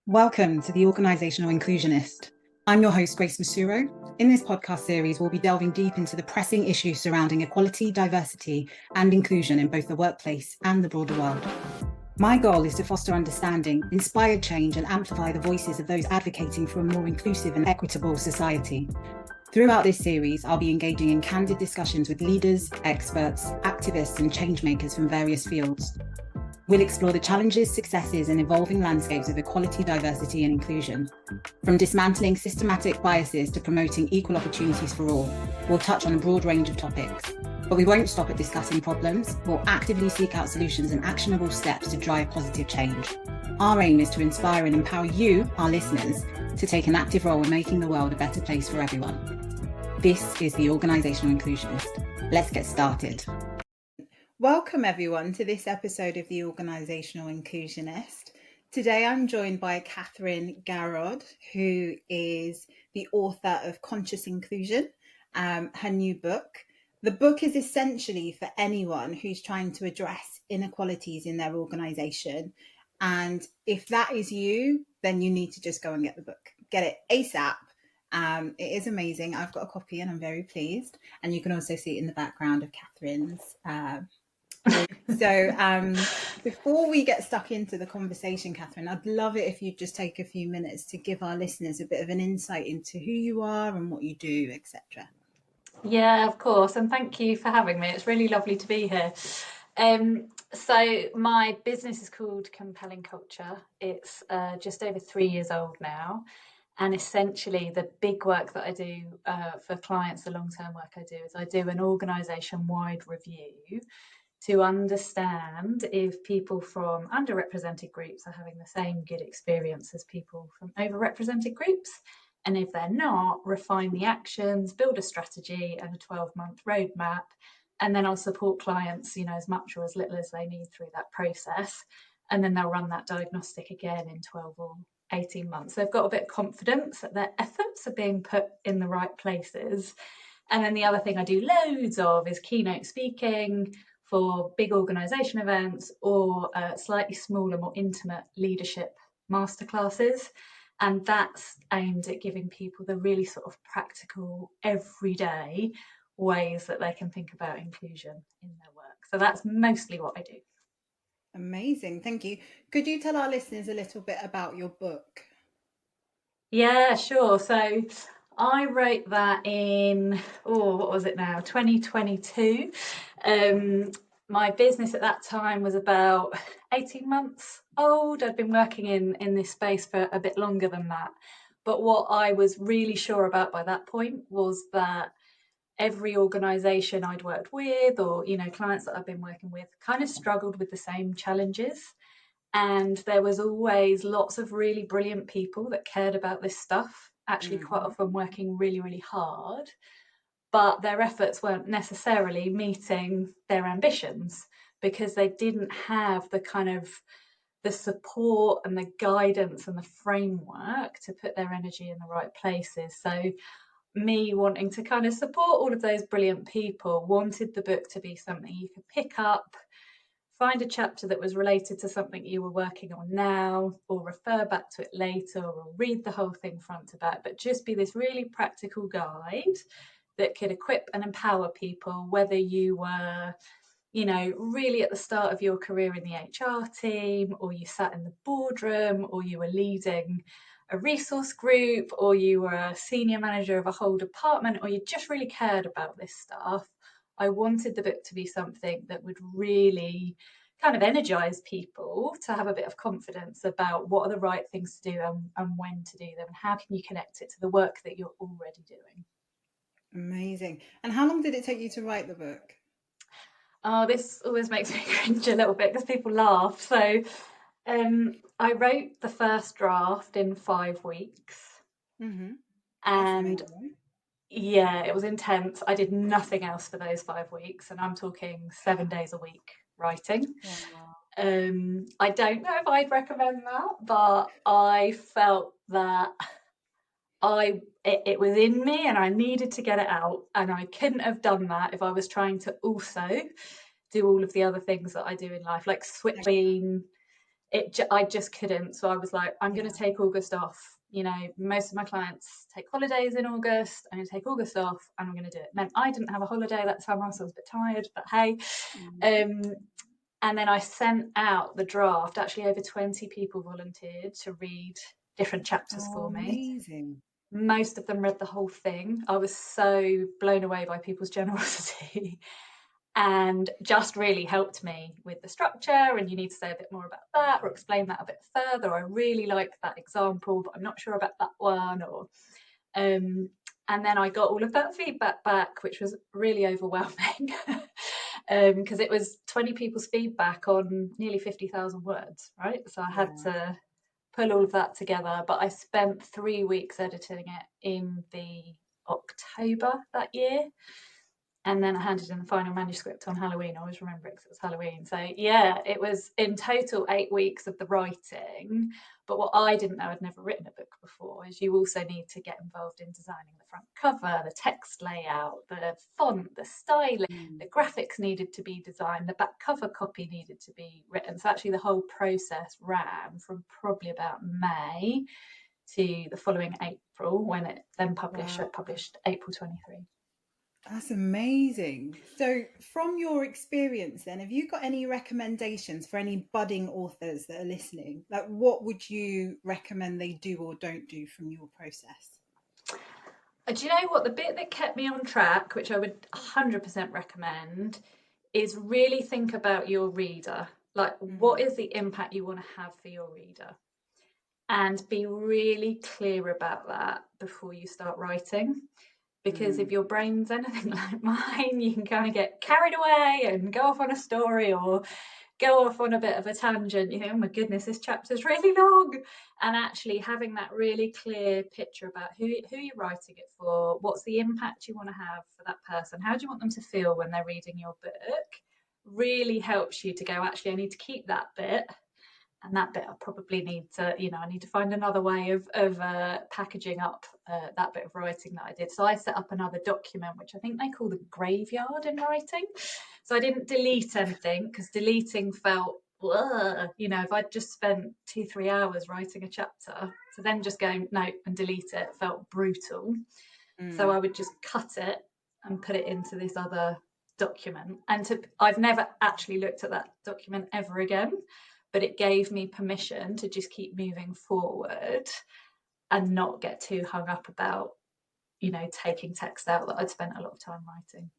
Welcome to the Organisational Inclusionist. I'm your host, Grace Mosuro. In this podcast series, we'll be delving deep into the pressing issues surrounding equality, diversity, and inclusion in both the workplace and the broader world. My goal is to foster understanding, inspire change, and amplify the voices of those advocating for a more inclusive and equitable society. Throughout this series, I'll be engaging in candid discussions with leaders, experts, activists, and changemakers from various fields. We'll explore the challenges, successes, and evolving landscapes of equality, diversity, and inclusion. From dismantling systematic biases to promoting equal opportunities for all, we'll touch on a broad range of topics. But we won't stop at discussing problems. We'll actively seek out solutions and actionable steps to drive positive change. Our aim is to inspire and empower you, our listeners, to take an active role in making the world a better place for everyone. This is the Organisational Inclusionist. Let's get started. Welcome everyone to this episode of the Organisational Inclusionist. Today I'm joined by Catherine Garrod, who is the author of Conscious Inclusion, her new book. The book is essentially for anyone who's trying to address inequalities in their organisation. And if that is you, then you need to just go and get the book. Get it ASAP. It is amazing. I've got a copy and I'm very pleased. And you can also see it in the background of Catherine's So before we get stuck into the conversation, Catherine, I'd love it if you'd just take a few minutes to give our listeners a bit of an insight into who you are and what you do, etc. Yeah, of course. And thank you for having me. It's really lovely to be here. So my business is called Compelling Culture. It's just over 3 years old now. And essentially the big work that I do for clients, the long-term work I do, is I do an organisation-wide review to understand if people from underrepresented groups are having the same good experience as people from overrepresented groups. And if they're not, refine the actions, build a strategy and a 12-month roadmap. And then I'll support clients, as much or as little as they need through that process. And then they'll run that diagnostic again in 12 or 18 months. They've got a bit of confidence that their efforts are being put in the right places. And then the other thing I do loads of is keynote speaking for big organisation events or slightly smaller, more intimate leadership masterclasses. And that's aimed at giving people the really sort of practical, everyday ways that they can think about inclusion in their work. So that's mostly what I do. Amazing, thank you. Could you tell our listeners a little bit about your book? Yeah, sure. So I wrote that in, what was it now, 2022. My business at that time was about 18 months old. I'd been working in this space for a bit longer than that. But what I was really sure about by that point was that every organisation I'd worked with or, clients that I've been working with kind of struggled with the same challenges. And there was always lots of really brilliant people that cared about this stuff, actually quite often working really, really hard, but their efforts weren't necessarily meeting their ambitions because they didn't have the kind of the support and the guidance and the framework to put their energy in the right places. So me wanting to kind of support all of those brilliant people, wanted the book to be something you could pick up, find a chapter that was related to something you were working on now, or refer back to it later, or read the whole thing front to back, but just be this really practical guide that could equip and empower people, whether you were, really at the start of your career in the HR team, or you sat in the boardroom, or you were leading a resource group, or you were a senior manager of a whole department, or you just really cared about this stuff. I wanted the book to be something that would really kind of energize people to have a bit of confidence about what are the right things to do and when to do them, and how can you connect it to the work that you're already doing. Amazing. And how long did it take you to write the book? Oh, this always makes me cringe a little bit because people laugh. So I wrote the first draft in 5 weeks. And yeah, it was intense. I did nothing else for those 5 weeks, and I'm talking 7 days a week writing. Wow. I don't know if I'd recommend that, but I felt that it was in me and I needed to get it out, and I couldn't have done that if I was trying to also do all of the other things that I do in life, like switch between I just couldn't. So I was like, I'm going to take August off. You know, most of my clients take holidays in August. I'm going to take August off and I'm going to do it. Meant I didn't have a holiday that summer, so I was a bit tired, but hey. And then I sent out the draft. Actually, over 20 people volunteered to read different chapters for me. Amazing. Most of them read the whole thing. I was so blown away by people's generosity. And just really helped me with the structure, and you need to say a bit more about that or explain that a bit further. I really like that example, but I'm not sure about that one. Or and then I got all of that feedback back, which was really overwhelming because it was 20 people's feedback on nearly 50,000 words, right? So I had to pull all of that together, but I spent 3 weeks editing it in the October that year. And then I handed in the final manuscript on Halloween. I always remember it because it was Halloween. So yeah, it was in total 8 weeks of the writing. But what I didn't know, I'd never written a book before, is you also need to get involved in designing the front cover, the text layout, the font, the styling, the graphics needed to be designed, the back cover copy needed to be written. So actually the whole process ran from probably about May to the following April, when it then published. So it published April 23. That's amazing. So from your experience then, have you got any recommendations for any budding authors that are listening? Like, what would you recommend they do or don't do from your process? Do you know what? The bit that kept me on track, which I would 100% recommend, is really think about your reader. Like, what is the impact you want to have for your reader? And be really clear about that before you start writing. Because if your brain's anything like mine, you can kind of get carried away and go off on a story or go off on a bit of a tangent. You think, oh my goodness, this chapter's really long. And actually having that really clear picture about who you're writing it for, what's the impact you want to have for that person, how do you want them to feel when they're reading your book, really helps you to go, actually, I need to keep that bit. And that bit I probably need to, I need to find another way of packaging up that bit of writing that I did. So I set up another document, which I think they call the graveyard in writing. So I didn't delete anything because deleting felt, if I'd just spent 2-3 hours writing a chapter, to then just go, no, and delete it felt brutal. So I would just cut it and put it into this other document. And I've never actually looked at that document ever again. But it gave me permission to just keep moving forward and not get too hung up about, taking text out that I'd spent a lot of time writing.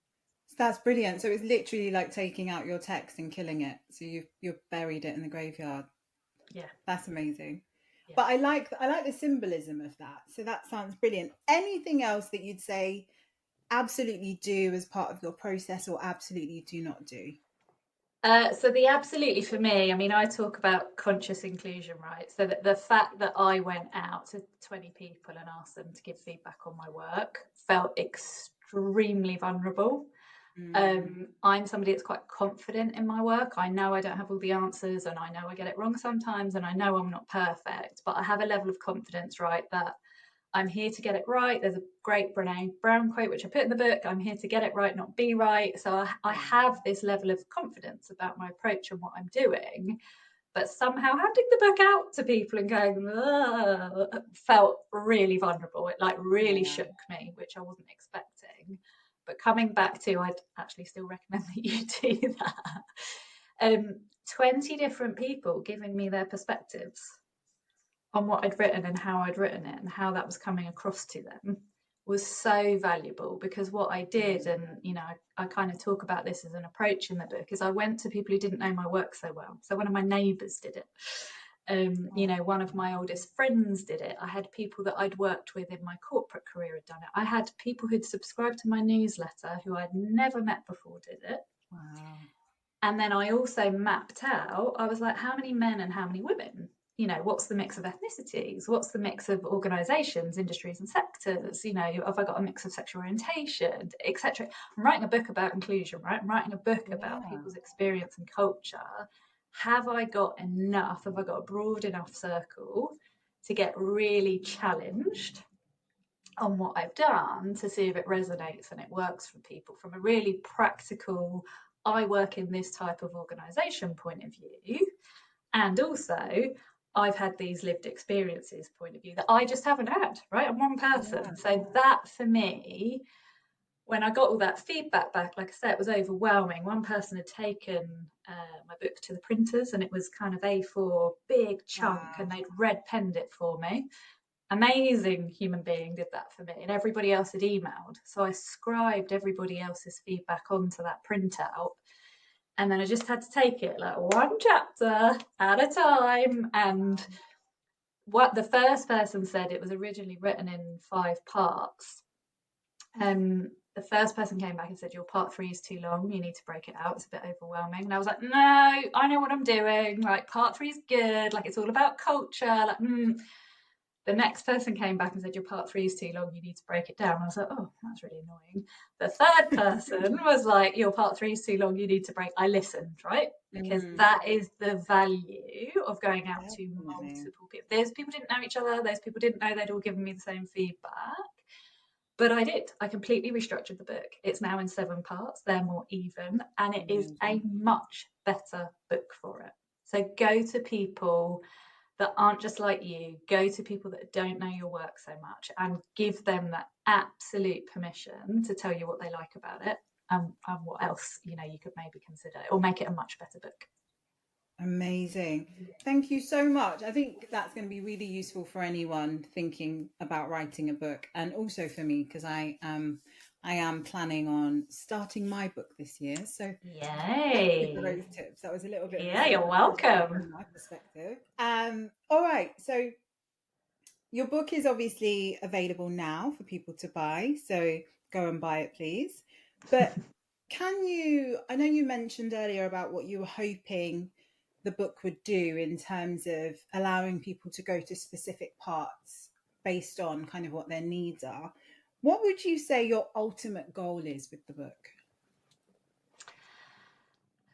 That's brilliant. So it's literally like taking out your text and killing it. So you've buried it in the graveyard. Yeah. That's amazing. Yeah. But I like the symbolism of that. So that sounds brilliant. Anything else that you'd say absolutely do as part of your process or absolutely do not do? So the absolutely for me, I talk about conscious inclusion, right? So that the fact that I went out to 20 people and asked them to give feedback on my work felt extremely vulnerable. I'm somebody that's quite confident in my work. I know I don't have all the answers and I know I get it wrong sometimes and I know I'm not perfect, but I have a level of confidence, right, that I'm here to get it right. There's a great Brené Brown quote, which I put in the book. I'm here to get it right, not be right. So I have this level of confidence about my approach and what I'm doing. But somehow handing the book out to people and going, felt really vulnerable. It really shook me, which I wasn't expecting. But coming back to, I'd actually still recommend that you do that. 20 different people giving me their perspectives on what I'd written and how I'd written it and how that was coming across to them was so valuable, because what I did, and I kind of talk about this as an approach in the book, is I went to people who didn't know my work so well. So one of my neighbours did it. One of my oldest friends did it. I had people that I'd worked with in my corporate career had done it. I had people who'd subscribed to my newsletter who I'd never met before did it. Wow. And then I also mapped out, I was like, how many men and how many women? What's the mix of ethnicities? What's the mix of organisations, industries and sectors? Have I got a mix of sexual orientation, etc.? I'm writing a book about inclusion, right? I'm writing a book about people's experience and culture. Have I got enough? Have I got a broad enough circle to get really challenged on what I've done to see if it resonates and it works for people from a really practical, I work in this type of organisation point of view? And also, I've had these lived experiences point of view that I just haven't had, right? I'm one person. Yeah. So that for me, when I got all that feedback back, like I said, it was overwhelming. One person had taken my book to the printers and it was kind of A4, big chunk, Wow. and they'd red penned it for me. Amazing human being did that for me, and everybody else had emailed. So I scribed everybody else's feedback onto that printout. And then I just had to take it like one chapter at a time. And what the first person said, it was originally written in 5 parts. The first person came back and said, your part 3 is too long. You need to break it out. It's a bit overwhelming. And I was like, no, I know what I'm doing. Like, part 3 is good. Like, it's all about culture. Like, The next person came back and said, your part 3 is too long. You need to break it down. And I was like, oh, that's really annoying. The third person was like, your part 3 is too long. You need to break. I listened, right? Because that is the value of going out to multiple people. Those people didn't know each other. Those people didn't know they'd all given me the same feedback. But I did. I completely restructured the book. It's now in 7 parts. They're more even, and it is a much better book for it. So go to people that aren't just like you. Go to people that don't know your work so much and give them that absolute permission to tell you what they like about it and what else you could maybe consider, or make it a much better book. Amazing. Thank you so much. I think that's going to be really useful for anyone thinking about writing a book, and also for me, because I am planning on starting my book this year. So yay, for those tips. That was a little bit yeah, you're welcome from my perspective. All right. So your book is obviously available now for people to buy. So go and buy it, please. But I know you mentioned earlier about what you were hoping the book would do in terms of allowing people to go to specific parts based on kind of what their needs are. What would you say your ultimate goal is with the book?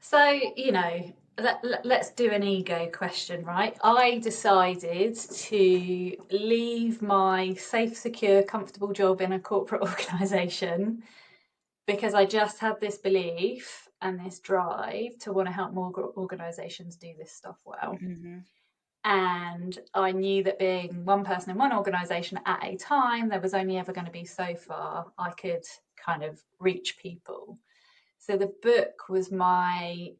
So, let's do an ego question, right? I decided to leave my safe, secure, comfortable job in a corporate organisation because I just had this belief and this drive to want to help more organisations do this stuff well. Mm-hmm. And I knew that being one person in one organisation at a time, there was only ever going to be so far I could kind of reach people. So the book was my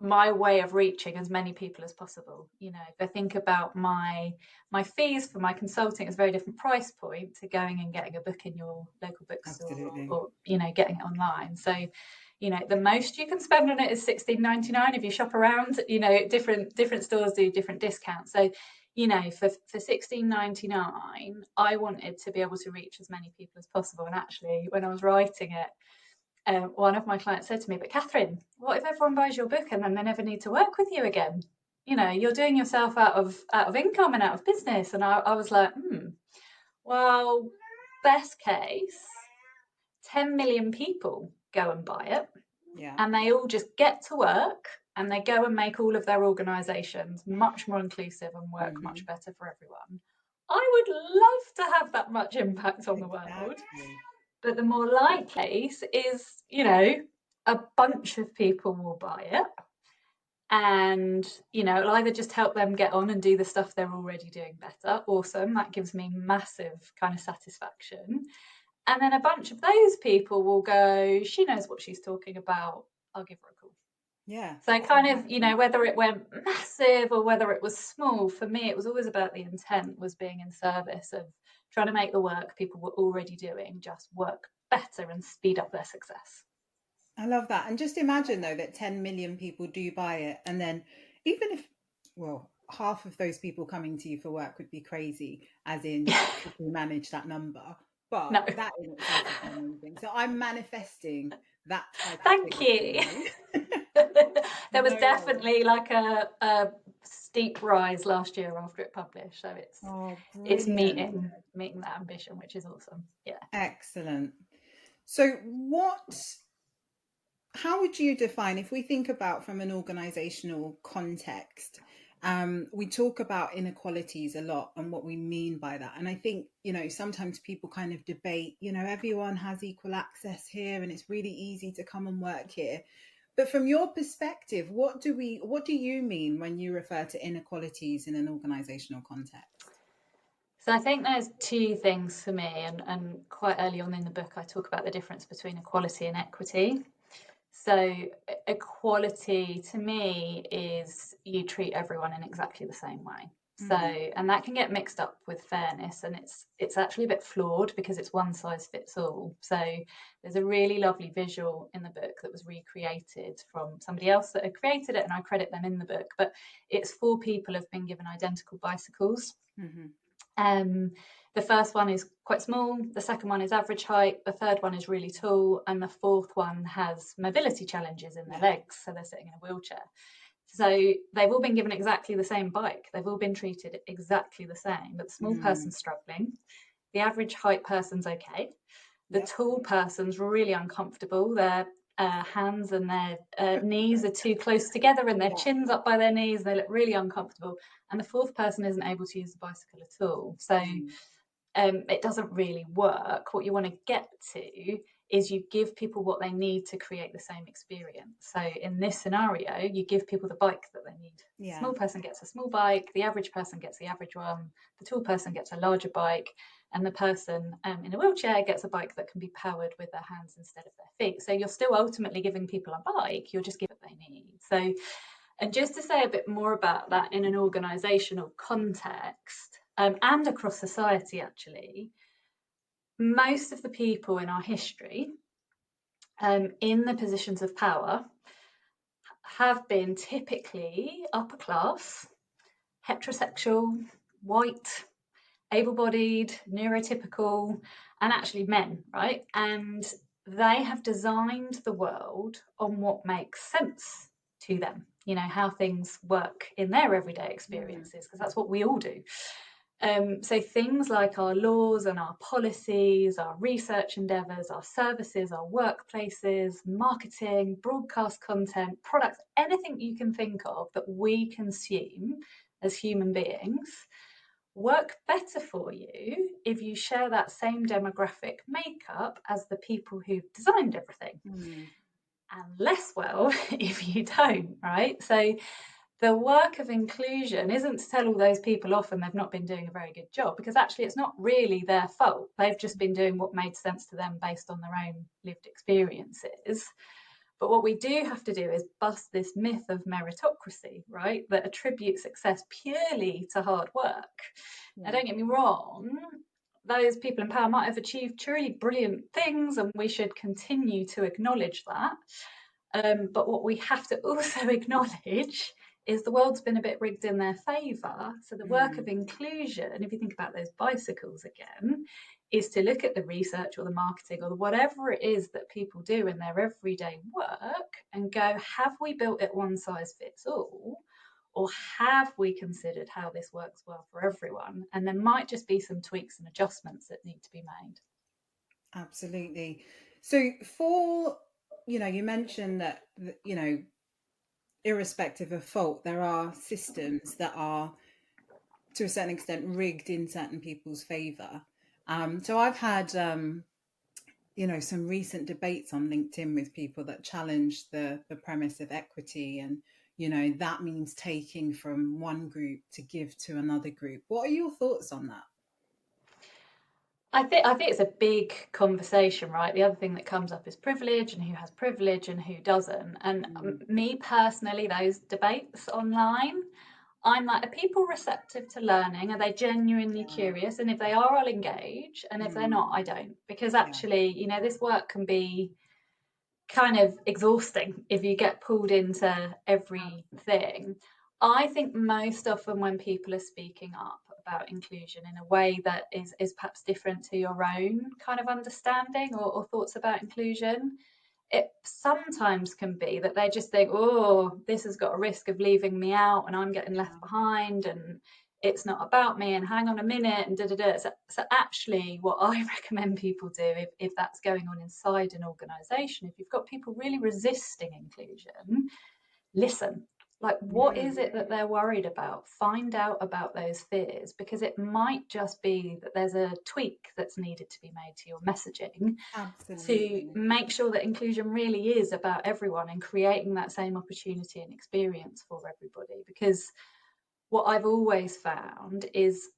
way of reaching as many people as possible. If I think about my fees for my consulting, it's a very different price point to going and getting a book in your local bookstore or getting it online. So the most you can spend on it is $16.99 if you shop around. Different stores do different discounts. So for $16.99 I wanted to be able to reach as many people as possible. And actually, when I was writing it, one of my clients said to me, but Catherine, what if everyone buys your book and then they never need to work with you again? You're doing yourself out of income and out of business. And I was like, well, best case, 10 million people go and buy it. Yeah. And they all just get to work and they go and make all of their organisations much more inclusive and work much better for everyone. I would love to have that much impact on the world. But the more likely case is, a bunch of people will buy it. And, it'll either just help them get on and do the stuff they're already doing better. Awesome. That gives me massive kind of satisfaction. And then a bunch of those people will go, she knows what she's talking about. I'll give her a call. Yeah. So kind of, whether it went massive or whether it was small, for me, it was always about the intent was being in service of trying to make the work people were already doing just work better and speed up their success. I love that. And just imagine, though, that 10 million people do buy it. And then even if, half of those people coming to you for work would be crazy, as in, could we manage that number? But no. that in itself is amazing. So I'm manifesting that type Thank you. There was definitely like a steep rise last year after it published. So it's meeting that ambition, which is awesome. Yeah. Excellent. So how would you define, if we think about from an organizational context, we talk about inequalities a lot and what we mean by that. And I think, sometimes people kind of debate, everyone has equal access here and it's really easy to come and work here. But from your perspective, what do you mean when you refer to inequalities in an organisational context? So I think there's two things for me, and quite early on in the book I talk about the difference between equality and equity. So equality to me is you treat everyone in exactly the same way. So, and that can get mixed up with fairness, and it's actually a bit flawed because it's one size fits all. So there's a really lovely visual in the book that was recreated from somebody else that had created it, and I credit them in the book. But it's 4 people have been given identical bicycles. The first one is quite small, the second one is average height, the third one is really tall, and the fourth one has mobility challenges in their legs, so they're sitting in a wheelchair. So they've all been given exactly the same bike. They've all been treated exactly the same, but the small person's struggling. The average height person's okay. The tall person's really uncomfortable. Their hands and their knees are too close together and their chin's up by their knees. They look really uncomfortable. And the fourth person isn't able to use the bicycle at all. So it doesn't really work. What you want to get to is you give people what they need to create the same experience. So in this scenario, you give people the bike that they need. The small person gets a small bike, the average person gets the average one, the tall person gets a larger bike, and the person in a wheelchair gets a bike that can be powered with their hands instead of their feet. So you're still ultimately giving people a bike, you're just giving what they need. So, and just to say a bit more about that in an organisational context, and across society actually, most of the people in our history in the positions of power have been typically upper class, heterosexual, white, able-bodied, neurotypical, and actually men, right? And they have designed the world on what makes sense to them, you know, how things work in their everyday experiences, because that's what we all do. So things like our laws and our policies, our research endeavours, our services, our workplaces, marketing, broadcast content, products, anything you can think of that we consume as human beings work better for you if you share that same demographic makeup as the people who've designed everything, and less well if you don't, right? So the work of inclusion isn't to tell all those people off and they've not been doing a very good job, because actually it's not really their fault. They've just been doing what made sense to them based on their own lived experiences. But what we do have to do is bust this myth of meritocracy, right? That attributes success purely to hard work. Now, don't get me wrong, those people in power might have achieved truly brilliant things, and we should continue to acknowledge that. But what we have to also acknowledge is the world's been a bit rigged in their favour. So the work of inclusion, if you think about those bicycles again, is to look at the research or the marketing or whatever it is that people do in their everyday work and go, have we built it one size fits all? Or have we considered how this works well for everyone? And there might just be some tweaks and adjustments that need to be made. Absolutely. So for, you mentioned that, irrespective of fault, there are systems that are to a certain extent rigged in certain people's favour. So I've had, some recent debates on LinkedIn with people that challenge the premise of equity, and that means taking from one group to give to another group. What are your thoughts on that? I think it's a big conversation, right? The other thing that comes up is privilege and who has privilege and who doesn't. And me personally, those debates online, I'm like, are people receptive to learning? Are they genuinely curious? And if they are, I'll engage. And if they're not, I don't. Because actually, this work can be kind of exhausting if you get pulled into everything. I think most often when people are speaking up about inclusion in a way that is perhaps different to your own kind of understanding or thoughts about inclusion, it sometimes can be that they just think, oh, this has got a risk of leaving me out and I'm getting left behind and it's not about me and hang on a minute and da-da-da. So actually what I recommend people do if that's going on inside an organisation, if you've got people really resisting inclusion, listen. Like, what is it that they're worried about? Find out about those fears, because it might just be that there's a tweak that's needed to be made to your messaging to Absolutely. make sure that inclusion really is about everyone and creating that same opportunity and experience for everybody. Because what I've always found is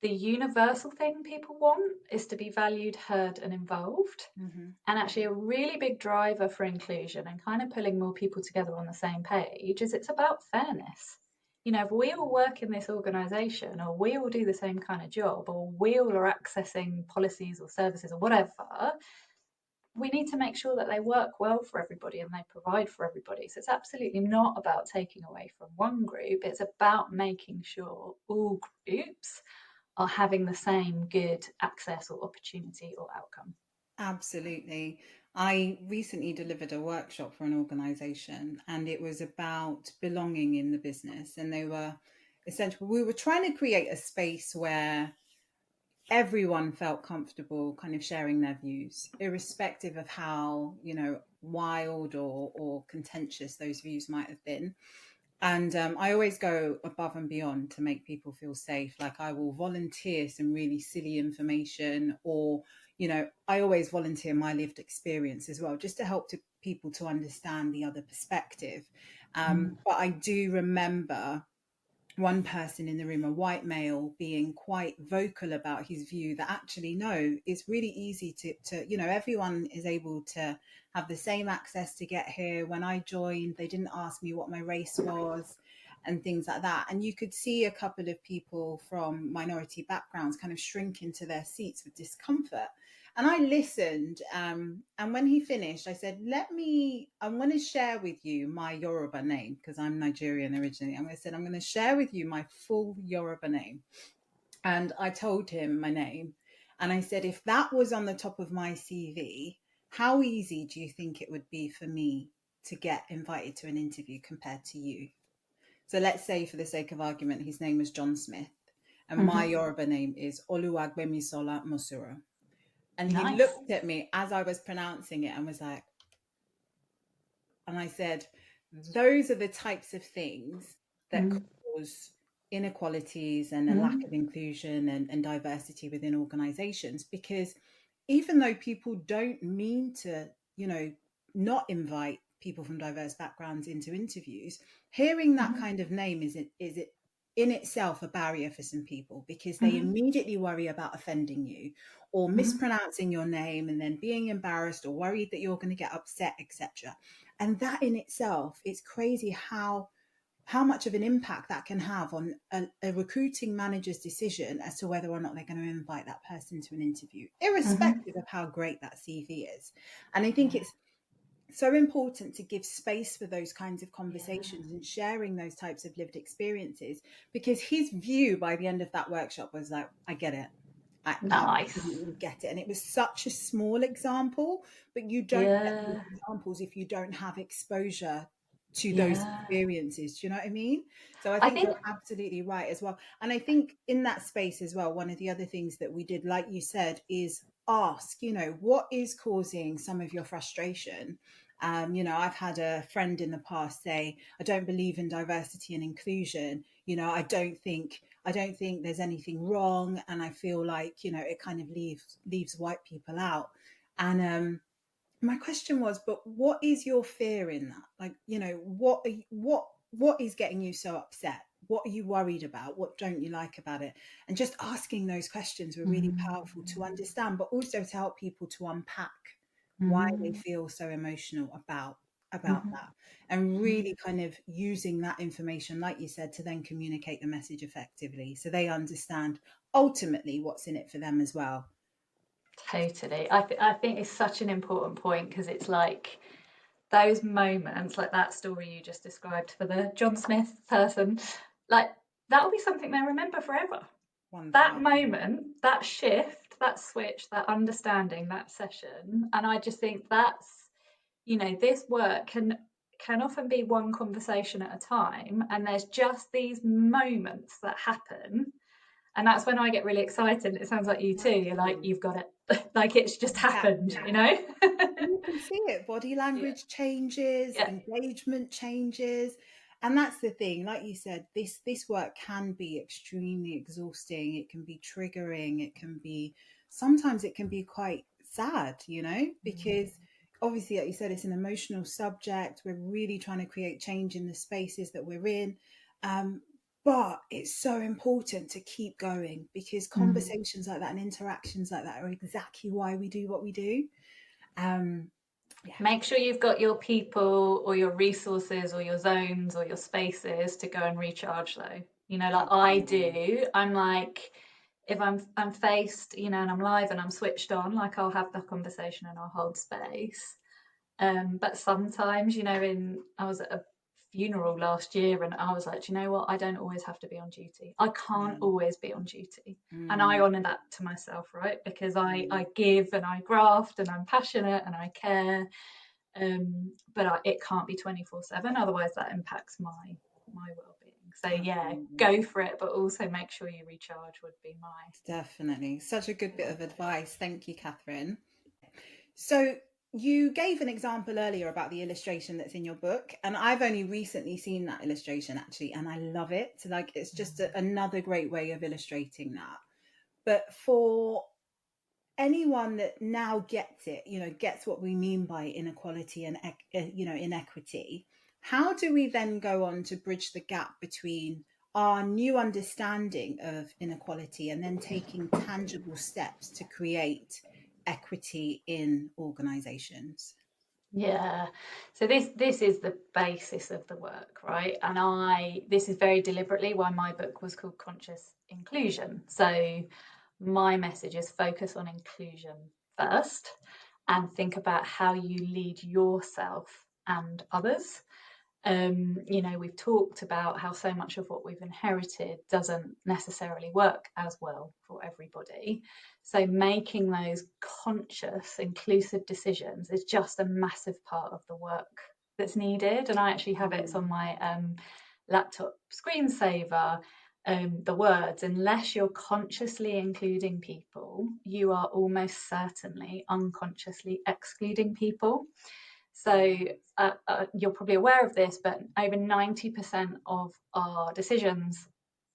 the universal thing people want is to be valued, heard, and involved. And actually, a really big driver for inclusion and kind of pulling more people together on the same page is it's about fairness. You know, if we all work in this organisation, or we all do the same kind of job, or we all are accessing policies or services or whatever, we need to make sure that they work well for everybody and they provide for everybody. So it's absolutely not about taking away from one group, it's about making sure all groups are having the same good access or opportunity or outcome. Absolutely. I recently delivered a workshop for an organization, and it was about belonging in the business. And they were essentially, we were trying to create a space where everyone felt comfortable kind of sharing their views, irrespective of how, wild or contentious those views might have been. And I always go above and beyond to make people feel safe. Like, I will volunteer some really silly information, or, I always volunteer my lived experience as well, just to help people to understand the other perspective. But I do remember one person in the room, a white male, being quite vocal about his view that actually, no, it's really easy to everyone is able to have the same access to get here. When I joined, they didn't ask me what my race was and things like that. And you could see a couple of people from minority backgrounds kind of shrink into their seats with discomfort. And I listened. And when he finished, I said, I'm going to share with you my Yoruba name, because I'm Nigerian originally. I'm going to share with you my full Yoruba name. And I told him my name. And I said, if that was on the top of my CV, how easy do you think it would be for me to get invited to an interview compared to you? So let's say, for the sake of argument, his name was John Smith, and my Yoruba name is Oluwagbemisola Mosuro. And he Nice. looked at me as I was pronouncing it and was like, and I said, those are the types of things that cause inequalities and a lack of inclusion and diversity within organizations. Because even though people don't mean to, not invite people from diverse backgrounds into interviews, hearing that kind of name is it in itself a barrier for some people, because they immediately worry about offending you or mispronouncing your name and then being embarrassed or worried that you're going to get upset, etc. And that in itself, it's crazy how much of an impact that can have on a recruiting manager's decision as to whether or not they're going to invite that person to an interview, irrespective of how great that CV is. And I think it's so important to give space for those kinds of conversations and sharing those types of lived experiences, because his view by the end of that workshop was like, I get it. I absolutely get it. And it was such a small example, but you don't get those examples if you don't have exposure to those experiences. Do you know what I mean? So I think you're absolutely right as well. And I think in that space as well, one of the other things that we did, like you said, is ask, what is causing some of your frustration? I've had a friend in the past say, I don't believe in diversity and inclusion. I don't think there's anything wrong. And I feel like, it kind of leaves white people out. And my question was, but what is your fear in that? Like, what is getting you so upset? What are you worried about? What don't you like about it? And just asking those questions were really powerful to understand, but also to help people to unpack why they feel so emotional about that, and really kind of using that information, like you said, to then communicate the message effectively so they understand ultimately what's in it for them as well. Totally. I think it's such an important point, because it's like those moments, like that story you just described for the John Smith person, like that'll be something they remember forever. That moment, that shift, that switch, that understanding, that session. And I just think that's, this work can often be one conversation at a time, and there's just these moments that happen. And that's when I get really excited. It sounds like you too. You're like, you've got it. Like it's just happened, You can see it. Body language changes, engagement changes. And that's the thing, like you said, this work can be extremely exhausting. It can be triggering. It can be, sometimes it can be quite sad, you know, because obviously, like you said, it's an emotional subject. We're really trying to create change in the spaces that we're in. But it's so important to keep going, because conversations like that and interactions like that are exactly why we do what we do. Yeah. Make sure you've got your people or your resources or your zones or your spaces to go and recharge though. You know, like I do, I'm like, if I'm faced, you know, and I'm live and I'm switched on, like I'll have the conversation and I'll hold space. But sometimes, you know, I was at a funeral last year and I was like, do you know what? I don't always have to be on duty. I can't always be on duty. And I honour that to myself, right? Because I give and I graft and I'm passionate and I care. But it can't be 24/7. Otherwise that impacts my well-being. So yeah, go for it, but also make sure you recharge would be my... Definitely. Such a good bit of advice. Thank you, Catherine. So you gave an example earlier about the illustration that's in your book, and I've only recently seen that illustration actually, and I love it. Like, it's just another great way of illustrating that. But for anyone that now gets it, you know, gets what we mean by inequality and you know, inequity, how do we then go on to bridge the gap between our new understanding of inequality and then taking tangible steps to create equity in organizations? Yeah. So this is the basis of the work, right? And this is very deliberately why my book was called Conscious Inclusion. So my message is focus on inclusion first and think about how you lead yourself and others. You know, we've talked about how so much of what we've inherited doesn't necessarily work as well for everybody. So making those conscious, inclusive decisions is just a massive part of the work that's needed. And I actually have it on my laptop screensaver. The words, unless you're consciously including people, you are almost certainly unconsciously excluding people. So you're probably aware of this, but over 90% of our decisions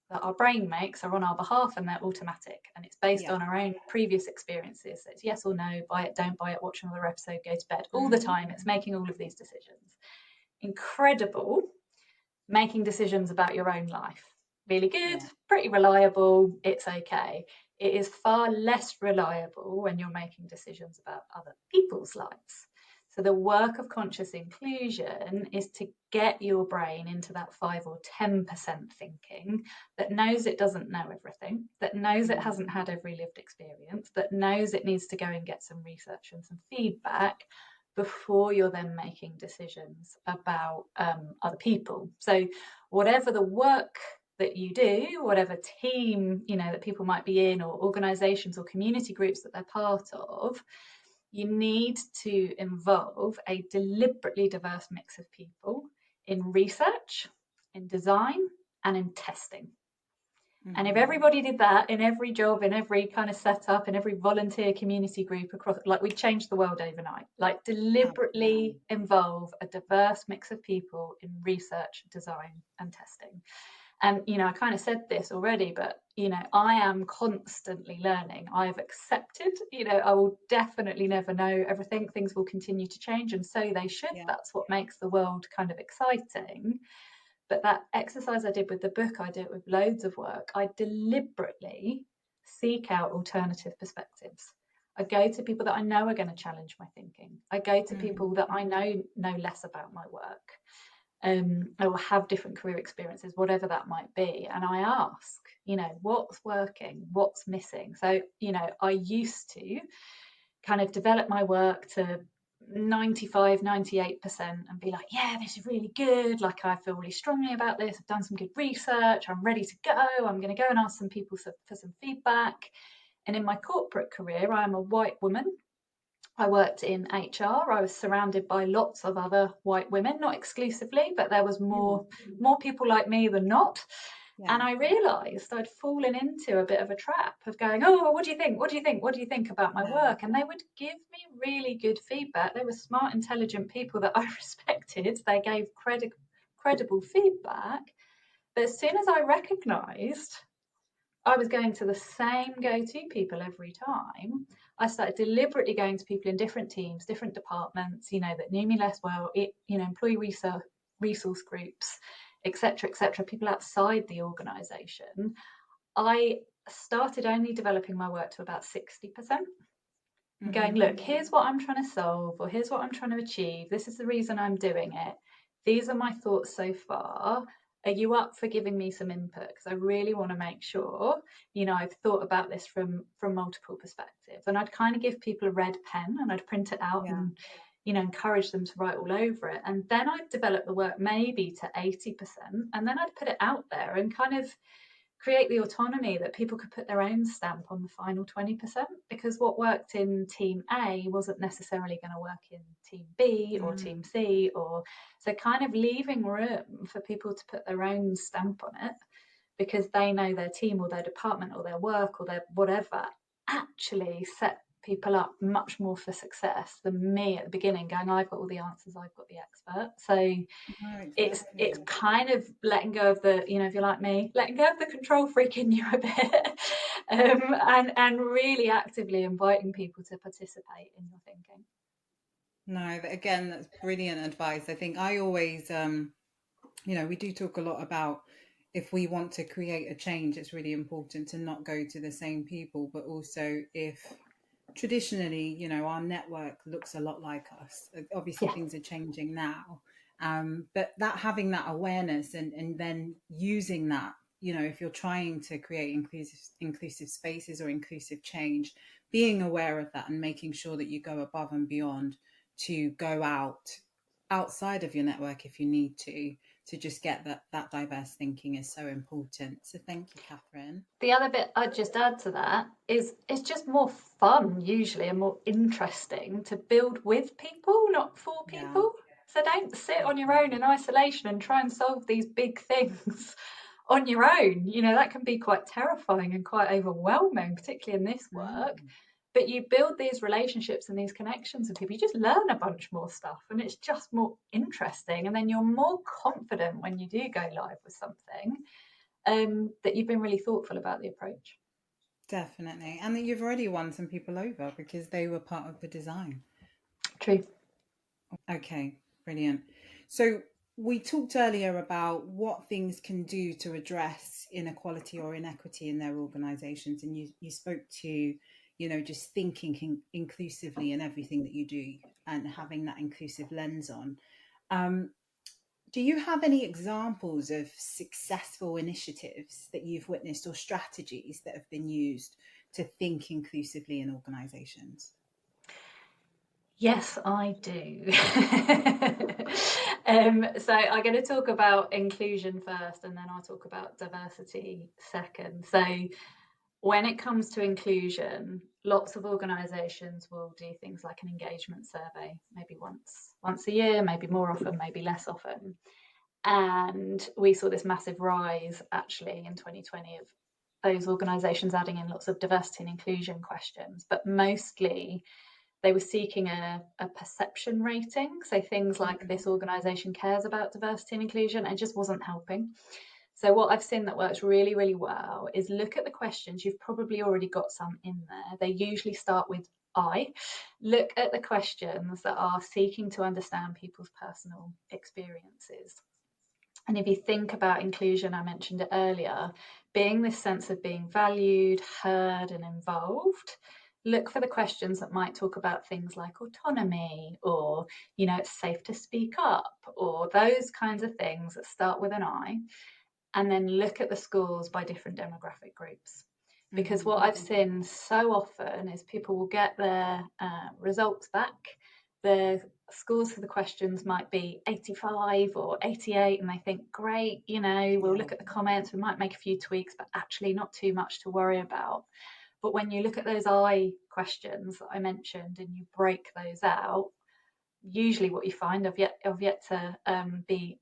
that our brain makes are on our behalf and they're automatic. And it's based on our own previous experiences. So it's yes or no, buy it, don't buy it, watch another episode, go to bed. All the time, it's making all of these decisions. Incredible making decisions about your own life. Really good, pretty reliable, it's okay. It is far less reliable when you're making decisions about other people's lives. So the work of conscious inclusion is to get your brain into that 5 or 10% thinking that knows it doesn't know everything, that knows it hasn't had every lived experience, that knows it needs to go and get some research and some feedback before you're then making decisions about other people. So whatever the work that you do, whatever team, you know, that people might be in, or organizations or community groups that they're part of, you need to involve a deliberately diverse mix of people in research, in design, and in testing. And if everybody did that in every job, in every kind of setup, in every volunteer community group across, like, we'd change the world overnight. Like, deliberately involve a diverse mix of people in research, design, and testing. And, you know, I kind of said this already, but, you know, I am constantly learning. I have accepted, you know, I will definitely never know everything. Things will continue to change, and so they should. That's what makes the world kind of exciting. But that exercise I did with the book, I did with loads of work. I deliberately seek out alternative perspectives. I go to people that I know are going to challenge my thinking. I go to people that I know less about my work. I will have different career experiences, whatever that might be. And I ask, you know, what's working, what's missing? So, you know, I used to kind of develop my work to 95, 98% and be like, yeah, this is really good. Like, I feel really strongly about this. I've done some good research. I'm ready to go. I'm going to go and ask some people for some feedback. And in my corporate career, I am a white woman. I worked in HR. I was surrounded by lots of other white women, not exclusively, but there was more people like me than not. And I realised I'd fallen into a bit of a trap of going, oh, what do you think? What do you think? What do you think about my work? And they would give me really good feedback. They were smart, intelligent people that I respected. They gave credible feedback. But as soon as I recognised I was going to the same go-to people every time, I started deliberately going to people in different teams, different departments, that knew me less well, employee resource groups, etc., people outside the organisation. I started only developing my work to about 60%. Going, look, here's what I'm trying to solve, or here's what I'm trying to achieve. This is the reason I'm doing it. These are my thoughts so far. Are you up for giving me some input? Because I really want to make sure, I've thought about this from multiple perspectives. And I'd kind of give people a red pen and I'd print it out and, encourage them to write all over it. And then I'd develop the work maybe to 80%. And then I'd put it out there and kind of create the autonomy that people could put their own stamp on the final 20%, because what worked in team A wasn't necessarily going to work in team B or team C, or so kind of leaving room for people to put their own stamp on it because they know their team or their department or their work or their whatever actually set people up much more for success than me at the beginning going, I've got all the answers, I've got the expert. So it's kind of letting go of the, if you're like me, letting go of the control freak in you a bit, and really actively inviting people to participate in your thinking. No, again, that's brilliant advice. I think I always, we do talk a lot about if we want to create a change, it's really important to not go to the same people, but also if traditionally, our network looks a lot like us. Obviously, things are changing now. But having that awareness and then using that, if you're trying to create inclusive spaces or inclusive change, being aware of that and making sure that you go above and beyond to go outside of your network if you need to just get that diverse thinking is so important. So thank you, Catherine. The other bit I'd just add to that is it's just more fun usually and more interesting to build with people, not for people. So don't sit on your own in isolation and try and solve these big things on your own. That can be quite terrifying and quite overwhelming, particularly in this work. But you build these relationships and these connections with people, you just learn a bunch more stuff and it's just more interesting. And then you're more confident when you do go live with something, that you've been really thoughtful about the approach. Definitely. And that you've already won some people over because they were part of the design. True. Okay, brilliant. So we talked earlier about what things can do to address inequality or inequity in their organizations. And you spoke to, just thinking inclusively in everything that you do and having that inclusive lens on. Do you have any examples of successful initiatives that you've witnessed or strategies that have been used to think inclusively in organizations? Yes, I do. So I'm going to talk about inclusion first, and then I'll talk about diversity second. So when it comes to inclusion, lots of organisations will do things like an engagement survey, maybe once a year, maybe more often, maybe less often. And we saw this massive rise actually in 2020 of those organisations adding in lots of diversity and inclusion questions, but mostly they were seeking a perception rating. So things like this organisation cares about diversity and inclusion, and just wasn't helping. So what I've seen that works really, really well is look at the questions. You've probably already got some in there. They usually start with I. Look at the questions that are seeking to understand people's personal experiences. And if you think about inclusion, I mentioned it earlier, being this sense of being valued, heard, and involved, look for the questions that might talk about things like autonomy or, it's safe to speak up, or those kinds of things that start with an I. And then look at the scores by different demographic groups. Because what I've seen so often is people will get their results back. The scores for the questions might be 85 or 88, and they think, great, we'll look at the comments, we might make a few tweaks, but actually not too much to worry about. But when you look at those I questions that I mentioned and you break those out, usually what you find, I've yet to be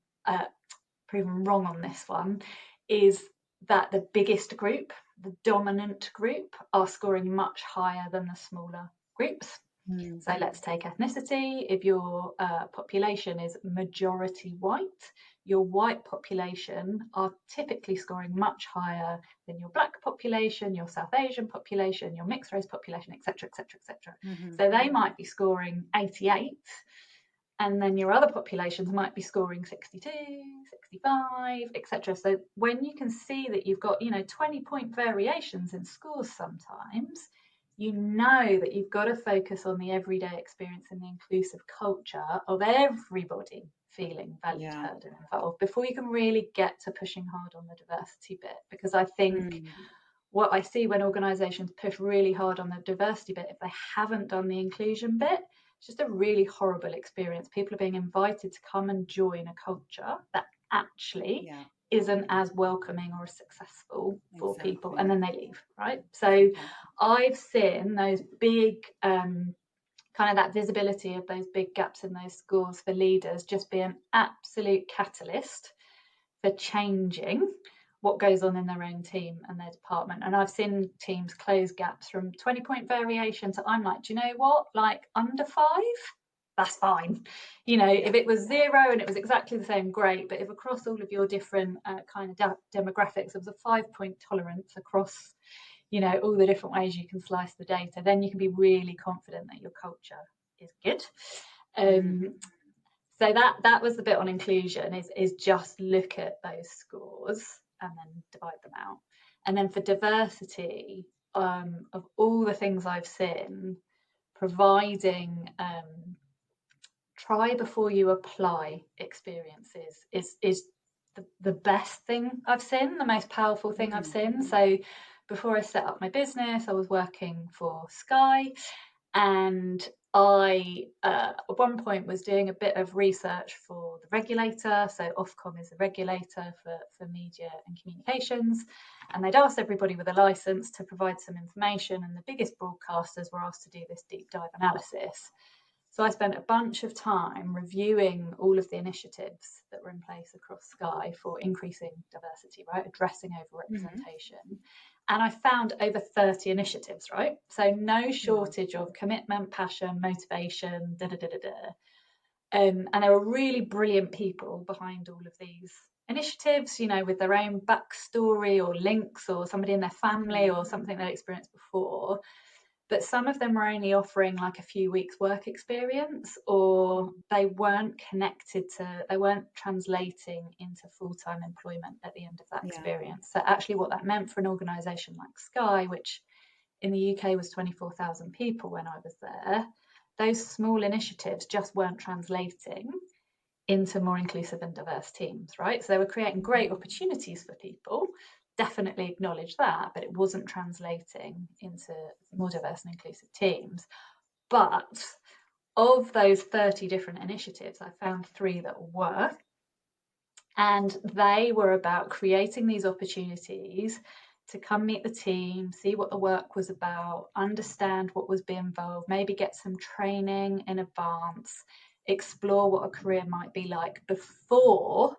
proven wrong on this one, is that the biggest group, the dominant group, are scoring much higher than the smaller groups. So let's take ethnicity. If your population is majority white, your white population are typically scoring much higher than your black population, your South Asian population, your mixed race population, etc., etc., etc. So they might be scoring 88, and then your other populations might be scoring 62, 65, etc. So when you can see that you've got 20-point variations in scores sometimes, you know that you've got to focus on the everyday experience and the inclusive culture of everybody feeling valued, heard and involved before you can really get to pushing hard on the diversity bit. Because I think what I see when organisations push really hard on the diversity bit, if they haven't done the inclusion bit, it's just a really horrible experience. People are being invited to come and join a culture that actually isn't as welcoming or as successful for people, and then they leave, right? So I've seen those big kind of that visibility of those big gaps in those scores for leaders just be an absolute catalyst for changing what goes on in their own team and their department. And I've seen teams close gaps from 20-point variation to, I'm like, do you know what, like under 5, that's fine. If it was 0 and it was exactly the same, great. But if across all of your different kind of demographics, there was a 5-point tolerance across all the different ways you can slice the data, then you can be really confident that your culture is good. So that was the bit on inclusion, is just look at those scores and then divide them out. And then for diversity, of all the things I've seen, providing try before you apply experiences is the best thing I've seen, the most powerful thing I've seen. So before I set up my business, I was working for Sky, and I at one point was doing a bit of research for the regulator. So Ofcom is the regulator for media and communications, and they'd asked everybody with a license to provide some information, and the biggest broadcasters were asked to do this deep dive analysis. So I spent a bunch of time reviewing all of the initiatives that were in place across Sky for increasing diversity, right, addressing overrepresentation. And I found over 30 initiatives, right? So no shortage of commitment, passion, motivation, and there were really brilliant people behind all of these initiatives, with their own backstory or links or somebody in their family or something they'd experienced before. But some of them were only offering like a few weeks work experience, or they weren't they weren't translating into full-time employment at the end of that experience. So actually what that meant for an organisation like Sky, which in the UK was 24,000 people when I was there, those small initiatives just weren't translating into more inclusive and diverse teams, right? So they were creating great opportunities for people, definitely acknowledge that, but it wasn't translating into more diverse and inclusive teams. But of those 30 different initiatives, I found 3 that were, and they were about creating these opportunities to come meet the team, see what the work was about, understand what was being involved, maybe get some training in advance, explore what a career might be like before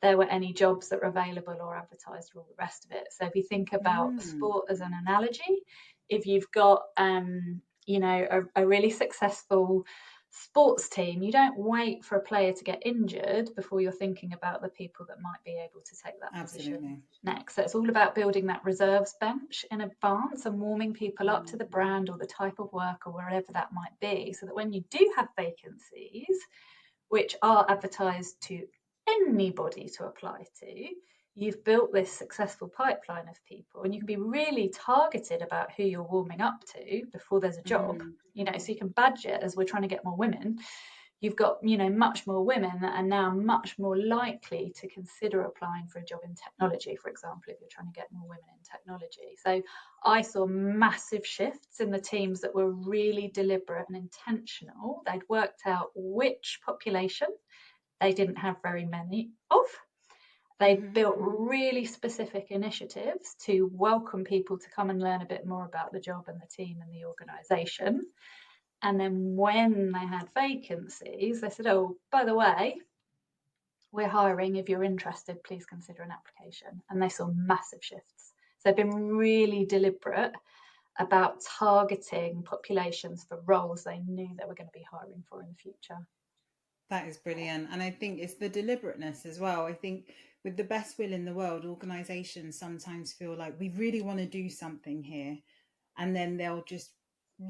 there were any jobs that were available or advertised or all the rest of it. So if you think about sport as an analogy, if you've got a really successful sports team, you don't wait for a player to get injured before you're thinking about the people that might be able to take that position next. So it's all about building that reserves bench in advance and warming people up to the brand or the type of work or wherever that might be, so that when you do have vacancies which are advertised to anybody to apply to, you've built this successful pipeline of people, and you can be really targeted about who you're warming up to before there's a job, so you can badge it as we're trying to get more women. You've got, much more women that are now much more likely to consider applying for a job in technology, for example, if you're trying to get more women in technology. So I saw massive shifts in the teams that were really deliberate and intentional. They'd worked out which population they didn't have very many of. They built really specific initiatives to welcome people to come and learn a bit more about the job and the team and the organisation. And then when they had vacancies, they said, oh, by the way, we're hiring. If you're interested, please consider an application. And they saw massive shifts. So they've been really deliberate about targeting populations for roles they knew they were going to be hiring for in the future. That is brilliant. And I think it's the deliberateness as well. I think with the best will in the world, organizations sometimes feel like we really want to do something here. And then they'll just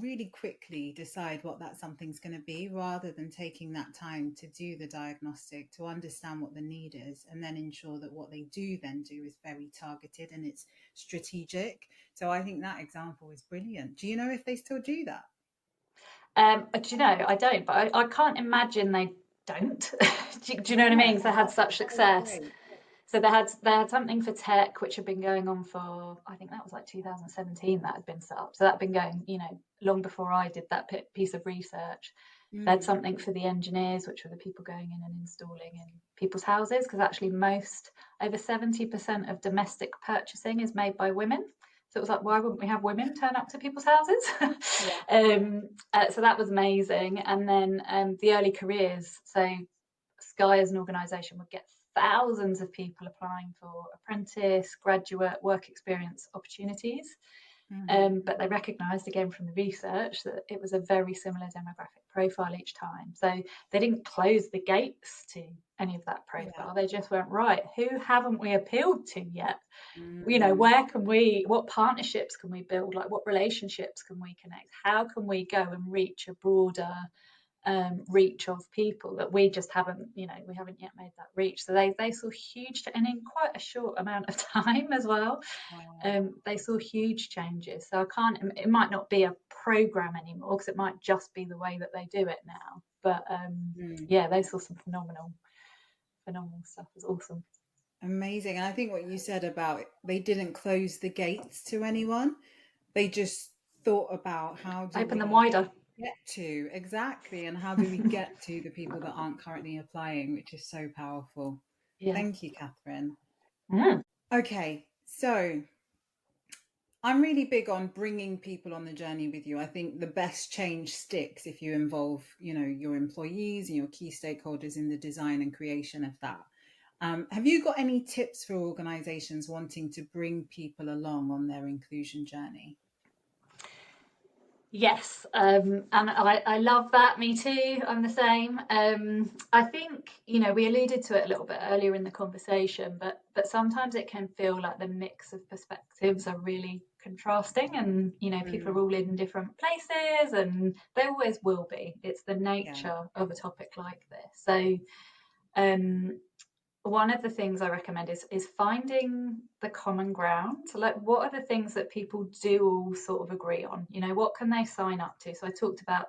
really quickly decide what that something's going to be, rather than taking that time to do the diagnostic, to understand what the need is, and then ensure that what they do then do is very targeted and it's strategic. So I think that example is brilliant. Do you know if they still do that? Do you know, I don't, but I can't imagine they don't. Do you know what I mean? Because they had such success. So they had something for tech, which had been going on for, I think that was like 2017 that had been set up. So that had been going, you know, long before I did that piece of research. They had something for the engineers, which were the people going in and installing in people's houses, because actually over 70% of domestic purchasing is made by women. So it was like, why wouldn't we have women turn up to people's houses? So that was amazing. And then the early careers. So Sky as an organisation would get thousands of people applying for apprentice, graduate, work experience opportunities. But they recognised again from the research that it was a very similar demographic profile each time. So they didn't close the gates to any of that profile. They just went, right, who haven't we appealed to yet? You know, what partnerships can we build? Like, what relationships can we connect? How can we go and reach a broader reach of people that we just haven't, you know, we haven't yet made that reach. So they saw huge, and in quite a short amount of time as well. They saw huge changes. So it might not be a program anymore, because it might just be the way that they do it now. But yeah, they saw some phenomenal stuff. It was awesome. Amazing. And I think what you said about they didn't close the gates to anyone, they just thought about how do open we them wider. Get to exactly, and how do we get to the people that aren't currently applying, which is so powerful. Thank you, Catherine. Okay, so I'm really big on bringing people on the journey with you. I think the best change sticks if you involve, you know, your employees and your key stakeholders in the design and creation of that. Have you got any tips for organizations wanting to bring people along on their inclusion journey? Yes, and I love that. Me too. I'm the same. I think, you know, we alluded to it a little bit earlier in the conversation, but sometimes it can feel like the mix of perspectives are really contrasting, and you know, people are all in different places, and they always will be. It's the nature of a topic like this. So, one of the things I recommend is finding the common ground. So, like, what are the things that people do all sort of agree on? You know, what can they sign up to? So I talked about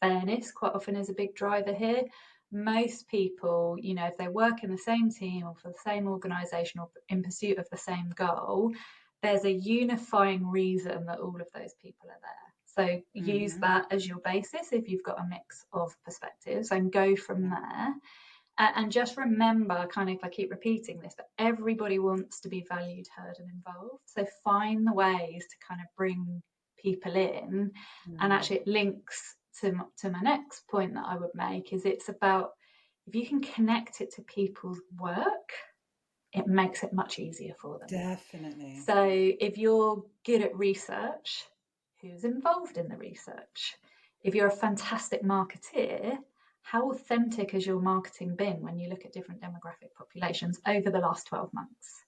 fairness quite often as a big driver here. Most people, you know, if they work in the same team or for the same organisation or in pursuit of the same goal, there's a unifying reason that all of those people are there. So use that as your basis if you've got a mix of perspectives, and go from there. And just remember, kind of, I keep repeating this, but everybody wants to be valued, heard, and involved. So find the ways to kind of bring people in. And actually it links to my next point that I would make, is it's about, if you can connect it to people's work, it makes it much easier for them. Definitely. So if you're good at research, who's involved in the research? If you're a fantastic marketeer, how authentic has your marketing been when you look at different demographic populations over the last 12 months?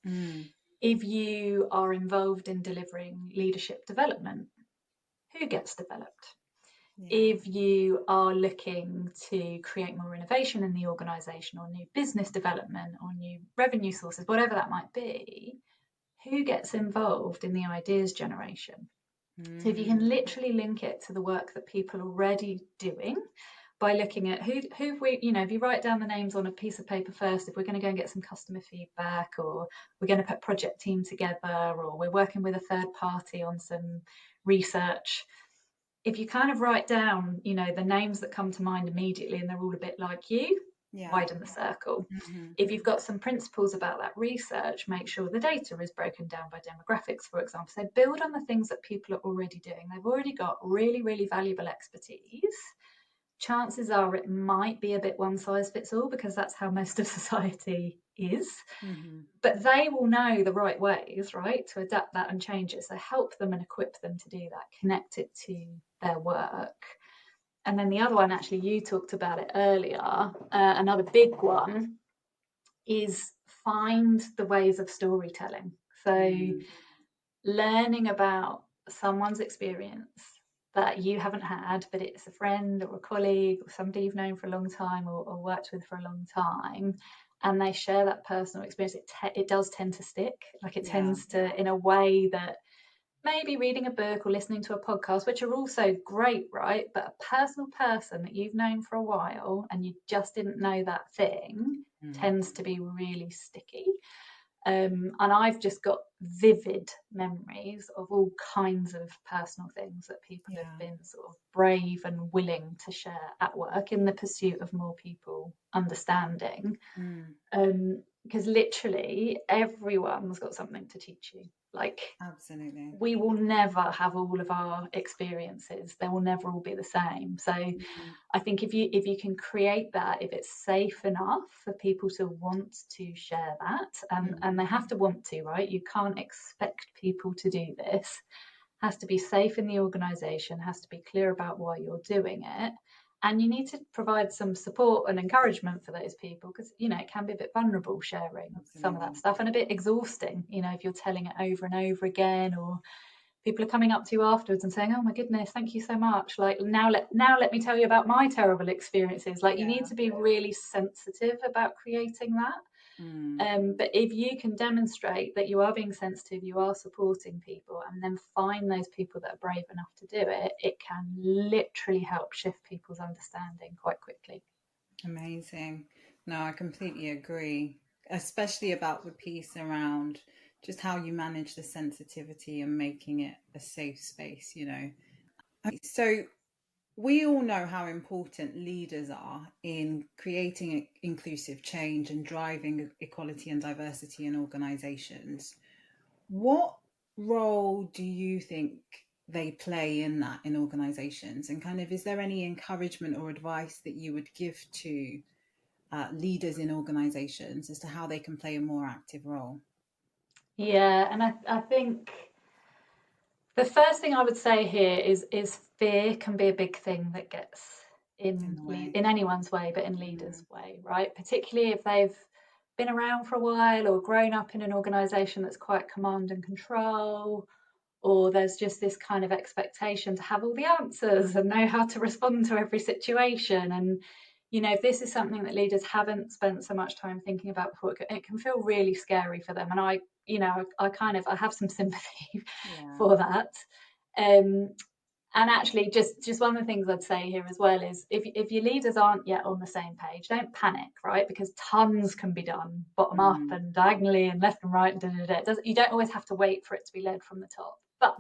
If you are involved in delivering leadership development, who gets developed? If you are looking to create more innovation in the organisation, or new business development, or new revenue sources, whatever that might be, who gets involved in the ideas generation? So if you can literally link it to the work that people are already doing, by looking at who we, you know, if you write down the names on a piece of paper first, if we're going to go and get some customer feedback, or we're going to put a project team together, or we're working with a third party on some research, if you kind of write down, you know, the names that come to mind immediately, and they're all a bit like you, widen the circle. If you've got some principles about that research, make sure the data is broken down by demographics, for example. So build on the things that people are already doing. They've already got really, really valuable expertise. Chances are it might be a bit one size fits all, because that's how most of society is. Mm-hmm. But they will know the right ways, right, to adapt that and change it. So help them and equip them to do that, connect it to their work. And then the other one, actually, you talked about it earlier, another big one is find the ways of storytelling. So learning about someone's experience that you haven't had, but it's a friend or a colleague or somebody you've known for a long time or worked with for a long time, and they share that personal experience, it does tend to stick. Like it tends to, in a way that maybe reading a book or listening to a podcast, which are also great, right? But a personal person that you've known for a while and you just didn't know that thing tends to be really sticky. And I've just got vivid memories of all kinds of personal things that people have been sort of brave and willing to share at work in the pursuit of more people understanding. Because literally everyone's got something to teach you. Like, absolutely, we will never have all of our experiences. They will never all be the same. So I think if you can create that, if it's safe enough for people to want to share that, and they have to want to, right? You can't expect people to do this. Has to be safe in the organisation, has to be clear about why you're doing it. And you need to provide some support and encouragement for those people, because, you know, it can be a bit vulnerable sharing some of that stuff, and a bit exhausting, you know, if you're telling it over and over again, or people are coming up to you afterwards and saying, oh my goodness, thank you so much, like now let me tell you about my terrible experiences. Like, you need to be really sensitive about creating that. But if you can demonstrate that you are being sensitive, you are supporting people, and then find those people that are brave enough to do it, it can literally help shift people's understanding quite quickly. Amazing. No, I completely agree, especially about the piece around just how you manage the sensitivity and making it a safe space, you know. So we all know how important leaders are in creating inclusive change and driving equality and diversity in organizations. What role do you think they play in that in organizations? And kind of, is there any encouragement or advice that you would give to leaders in organizations as to how they can play a more active role? Yeah, and I think the first thing I would say here is fear can be a big thing that gets in anyone's way, but in leaders' way, right? Particularly if they've been around for a while or grown up in an organisation that's quite command and control, or there's just this kind of expectation to have all the answers and know how to respond to every situation. And, you know, if this is something that leaders haven't spent so much time thinking about before, it can feel really scary for them. And I have some sympathy for that. And actually, just one of the things I'd say here as well is, if your leaders aren't yet on the same page, don't panic, right? Because tons can be done bottom up and diagonally and left and right. You don't always have to wait for it to be led from the top. But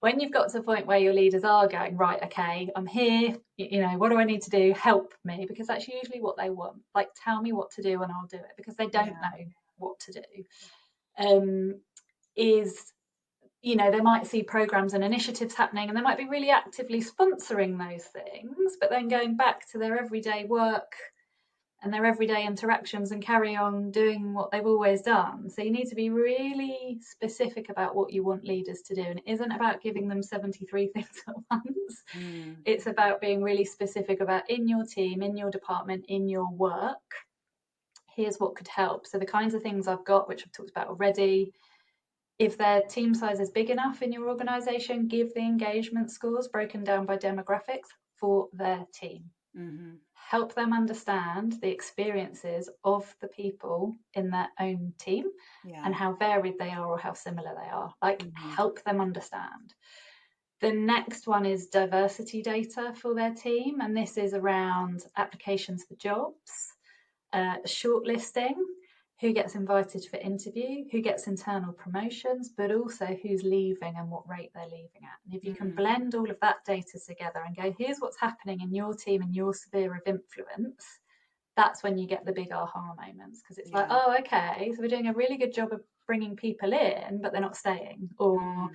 when you've got to the point where your leaders are going, right, okay, I'm here, you know, what do I need to do? Help me. Because that's usually what they want. Like, tell me what to do and I'll do it, because they don't know what to do. You know, they might see programs and initiatives happening, and they might be really actively sponsoring those things, but then going back to their everyday work and their everyday interactions and carry on doing what they've always done. So you need to be really specific about what you want leaders to do. And it isn't about giving them 73 things at once. It's about being really specific about, in your team, in your department, in your work, here's what could help. So the kinds of things I've got, which I've talked about already. If their team size is big enough in your organisation, give the engagement scores broken down by demographics for their team. Help them understand the experiences of the people in their own team and how varied they are or how similar they are. Like, help them understand. The next one is diversity data for their team, and this is around applications for jobs, shortlisting, who gets invited for interview, who gets internal promotions, but also who's leaving and what rate they're leaving at. And if you can blend all of that data together and go, here's what's happening in your team and your sphere of influence, that's when you get the big aha moments, because it's like, oh, okay, so we're doing a really good job of bringing people in, but they're not staying. Or,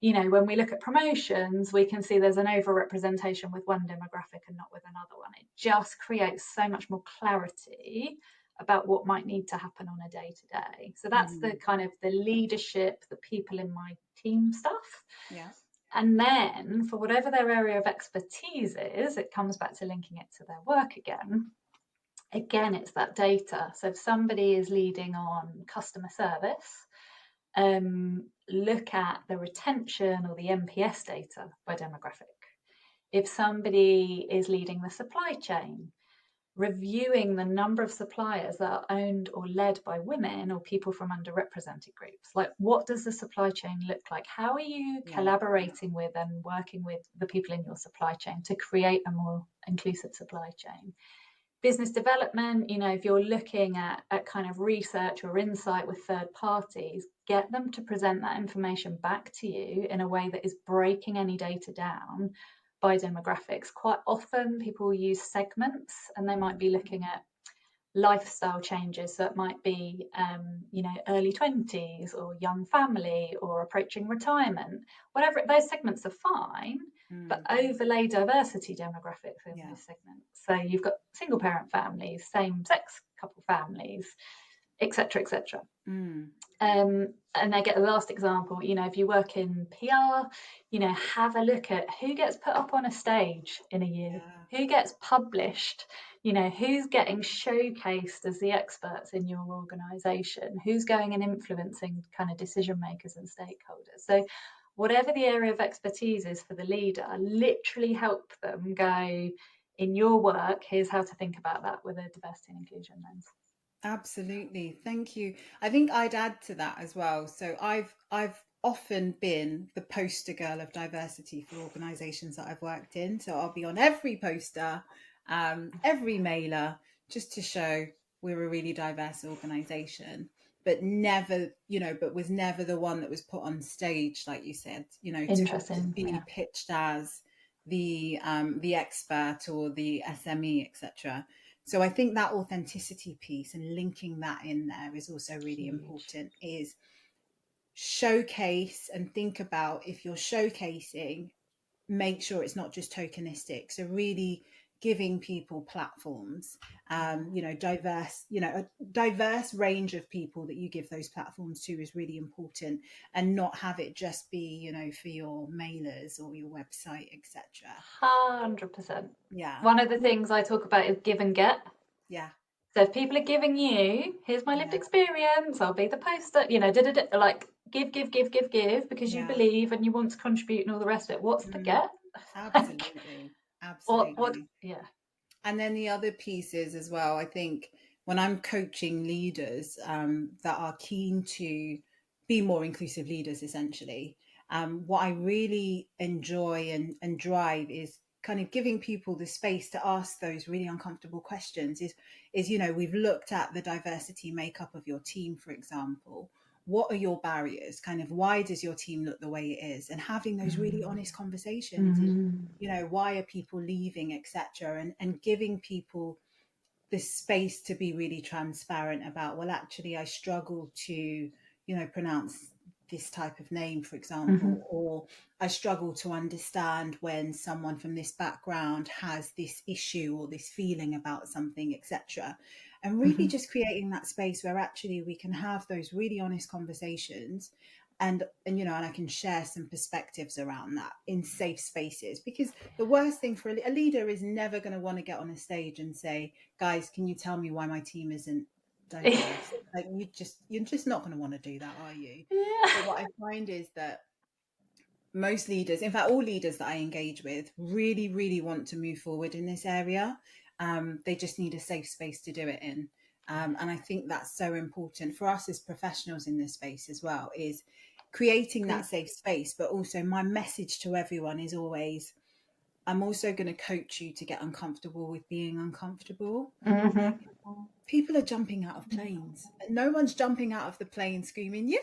you know, when we look at promotions, we can see there's an overrepresentation with one demographic and not with another one. It just creates so much more clarity about what might need to happen on a day-to-day. So that's the kind of the leadership, the people in my team stuff. Yeah. And then for whatever their area of expertise is, it comes back to linking it to their work again. Again, it's that data. So if somebody is leading on customer service, look at the retention or the NPS data by demographic. If somebody is leading the supply chain, reviewing the number of suppliers that are owned or led by women or people from underrepresented groups. Like, what does the supply chain look like? How are you collaborating with and working with the people in your supply chain to create a more inclusive supply chain? Business development, if you're looking at kind of research or insight with third parties, get them to present that information back to you in a way that is breaking any data down by demographics. Quite often people use segments, and they might be looking at lifestyle changes. So it might be, early 20s or young family or approaching retirement, whatever. Those segments are fine, but overlay diversity demographics in those segments. So you've got single parent families, same sex couple families, etc., etc. And they get the last example, if you work in PR, have a look at who gets put up on a stage in a year, who gets published, who's getting showcased as the experts in your organisation, who's going and influencing kind of decision makers and stakeholders. So whatever the area of expertise is for the leader, literally help them go, in your work, here's how to think about that with a diversity and inclusion lens. Absolutely. Thank you. I think I'd add to that as well. So I've often been the poster girl of diversity for organizations that I've worked in. So I'll be on every poster, every mailer, just to show we're a really diverse organization, but was never the one that was put on stage, like you said, to be pitched as the expert or the SME, etc. So I think that authenticity piece and linking that in there is also really important, is showcase and think about, if you're showcasing, make sure it's not just tokenistic. So really giving people platforms, a diverse range of people that you give those platforms to is really important, and not have it just be, for your mailers or your website, etc. 100%. Yeah. One of the things I talk about is give and get. Yeah. So if people are giving you, here's my lived experience, I'll be the poster, like give, because you believe and you want to contribute and all the rest of it. What's the get? Absolutely. Absolutely. Yeah. And then the other pieces as well, I think when I'm coaching leaders that are keen to be more inclusive leaders, essentially, what I really enjoy and drive is kind of giving people the space to ask those really uncomfortable questions. Is we've looked at the diversity makeup of your team, for example. What are your barriers? Kind of, why does your team look the way it is? And having those really honest conversations. Why are people leaving, etc. And giving people the space to be really transparent about, well, actually, I struggle to, pronounce this type of name, for example, or I struggle to understand when someone from this background has this issue or this feeling about something, etc. And really just creating that space where actually we can have those really honest conversations, and I can share some perspectives around that in safe spaces. Because the worst thing for a leader is never going to want to get on a stage and say, guys, can you tell me why my team isn't diverse? Like, you're just not going to want to do that, are you? But what I find is that most leaders, in fact all leaders that I engage with, really, really want to move forward in this area. They just need a safe space to do it in. And I think that's so important for us as professionals in this space as well, is creating that safe space. But also my message to everyone is always, I'm also going to coach you to get uncomfortable with being uncomfortable. Like, people are jumping out of planes. No one's jumping out of the plane screaming, yay!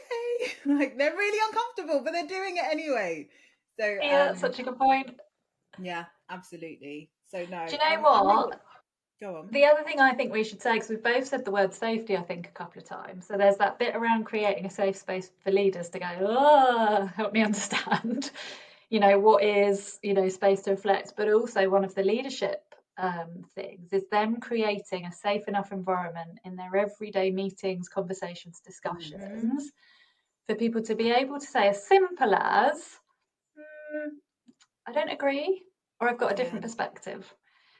Like, they're really uncomfortable, but they're doing it anyway. So that's such a good point. Yeah, absolutely. So no. Do you know what? Go on. The other thing I think we should say, because we've both said the word safety, I think, a couple of times. So there's that bit around creating a safe space for leaders to go, help me understand, what is, space to reflect. But also one of the leadership things is them creating a safe enough environment in their everyday meetings, conversations, discussions for people to be able to say as simple as, I don't agree, or I've got a different perspective.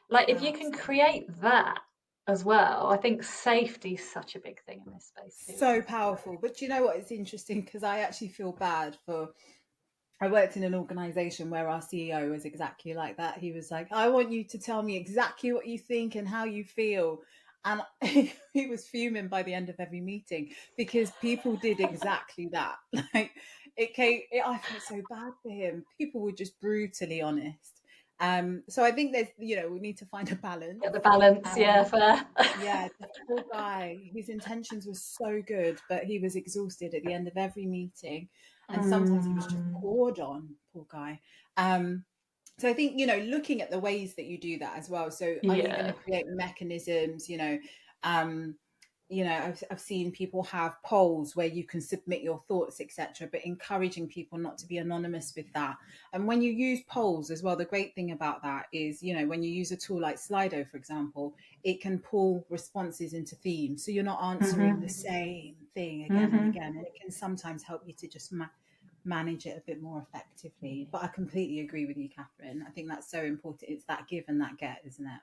Like, if you can create that as well, I think safety is such a big thing in this space too. So powerful. But you know what? It's interesting because I actually feel bad for. I worked in an organization where our CEO was exactly like that. He was like, I want you to tell me exactly what you think and how you feel. And he was fuming by the end of every meeting because people did exactly that. Like I felt so bad for him. People were just brutally honest. So I think there's, we need to find a balance. Get the balance, yeah, fair. Yeah, the poor guy, his intentions were so good, but he was exhausted at the end of every meeting. And sometimes he was just poured on, poor guy. So I think, looking at the ways that you do that as well. So are you going to create mechanisms, I've seen people have polls where you can submit your thoughts, etc., but encouraging people not to be anonymous with that. And when you use polls as well, the great thing about that is, when you use a tool like Slido, for example, it can pull responses into themes. So you're not answering the same thing again and again. And it can sometimes help you to just manage it a bit more effectively. But I completely agree with you, Catherine. I think that's so important. It's that give and that get, isn't it?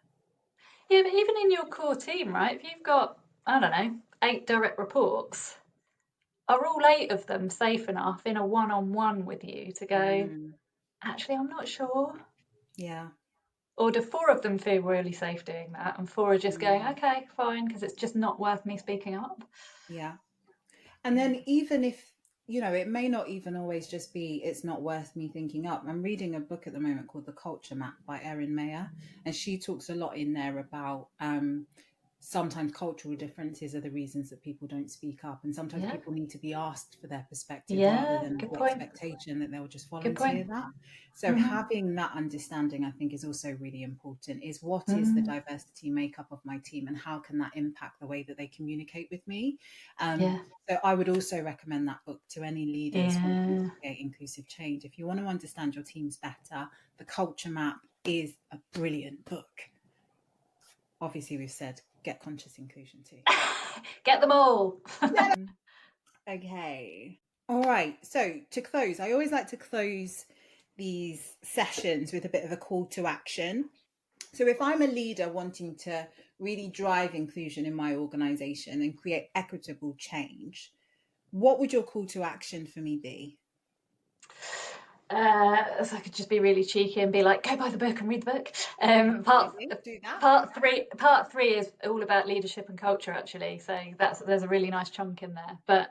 Yeah, but even in your core team, right? If you've got, I don't know, 8 direct reports, are all 8 of them safe enough in a one-on-one with you to go, actually, I'm not sure? Yeah. Or do 4 of them feel really safe doing that and 4 are just going, okay, fine, because it's just not worth me speaking up? Yeah. And then even if, it may not even always just be, it's not worth me thinking up. I'm reading a book at the moment called The Culture Map by Erin Mayer, and she talks a lot in there about sometimes cultural differences are the reasons that people don't speak up, and sometimes people need to be asked for their perspective rather than the expectation that they'll just volunteer that. So having that understanding, I think, is also really important. Is what is the diversity makeup of my team, and how can that impact the way that they communicate with me? So I would also recommend that book to any leaders wanting to create inclusive change. If you want to understand your teams better, The Culture Map is a brilliant book. Obviously, we've said get conscious inclusion too. Get them all. Okay. All right. So to close, I always like to close these sessions with a bit of a call to action. So if I'm a leader wanting to really drive inclusion in my organization and create equitable change, what would your call to action for me be? So I could just be really cheeky and be like, go buy the book and read the book. Do that. Part three is all about leadership and culture, actually. So there's a really nice chunk in there. But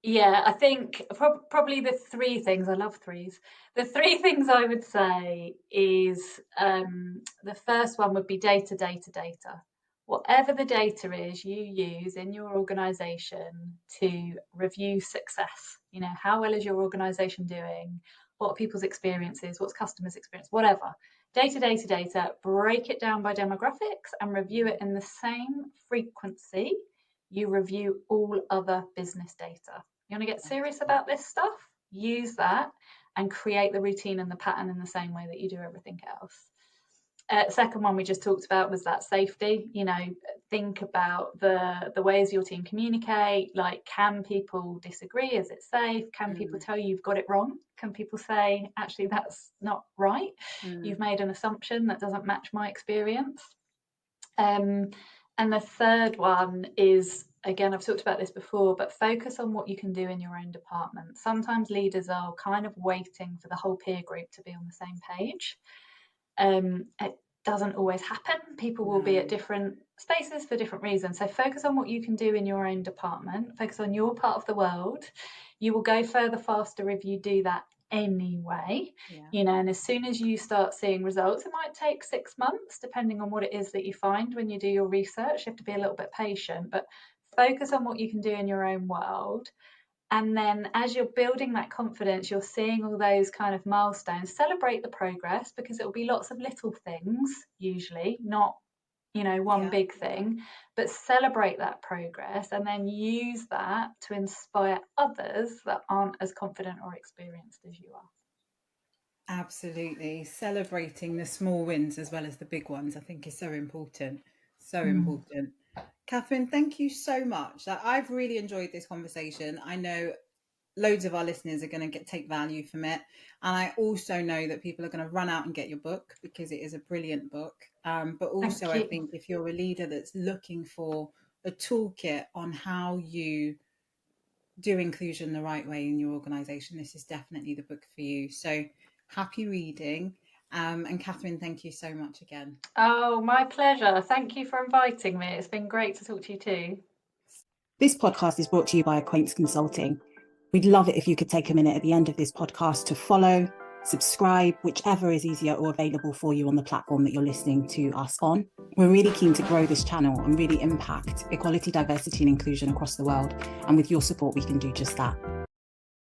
yeah, I think probably the 3 things, I love threes. The 3 things I would say is the first one would be data. Whatever the data is you use in your organization to review success, how well is your organization doing? What are people's experiences? What's customers' experience? Whatever. Data, break it down by demographics and review it in the same frequency you review all other business data. You want to get serious about this stuff? Use that and create the routine and the pattern in the same way that you do everything else. Second one we just talked about was that safety. Think about the ways your team communicate. Like, can people disagree? Is it safe? Can people tell you you've got it wrong? Can people say, actually, that's not right? You've made an assumption that doesn't match my experience. And the third one is, again, I've talked about this before, but focus on what you can do in your own department. Sometimes leaders are kind of waiting for the whole peer group to be on the same page. It doesn't always happen. People will be at different spaces for different reasons. So focus on what you can do in your own department. Focus on your part of the world. You will go further faster if you do that anyway. And as soon as you start seeing results, it might take 6 months, depending on what it is that you find when you do your research. You have to be a little bit patient, but focus on what you can do in your own world. And then as you're building that confidence, you're seeing all those kind of milestones. Celebrate the progress, because it will be lots of little things, usually, not, one big thing, but celebrate that progress and then use that to inspire others that aren't as confident or experienced as you are. Absolutely. Celebrating the small wins as well as the big ones, I think, is so important. So Mm. important. Catherine, thank you so much. I've really enjoyed this conversation. I know loads of our listeners are going to take value from it. And I also know that people are going to run out and get your book because it is a brilliant book. But also, Thank I you. think if you're a leader that's looking for a toolkit on how you do inclusion the right way in your organisation, this is definitely the book for you. So happy reading. And Catherine, thank you so much again. Oh, my pleasure. Thank you for inviting me. It's been great to talk to you too. This podcast is brought to you by Acquaintance Consulting. We'd love it if you could take a minute at the end of this podcast to follow, subscribe, whichever is easier or available for you on the platform that you're listening to us on. We're really keen to grow this channel and really impact equality, diversity, and inclusion across the world. And with your support, we can do just that.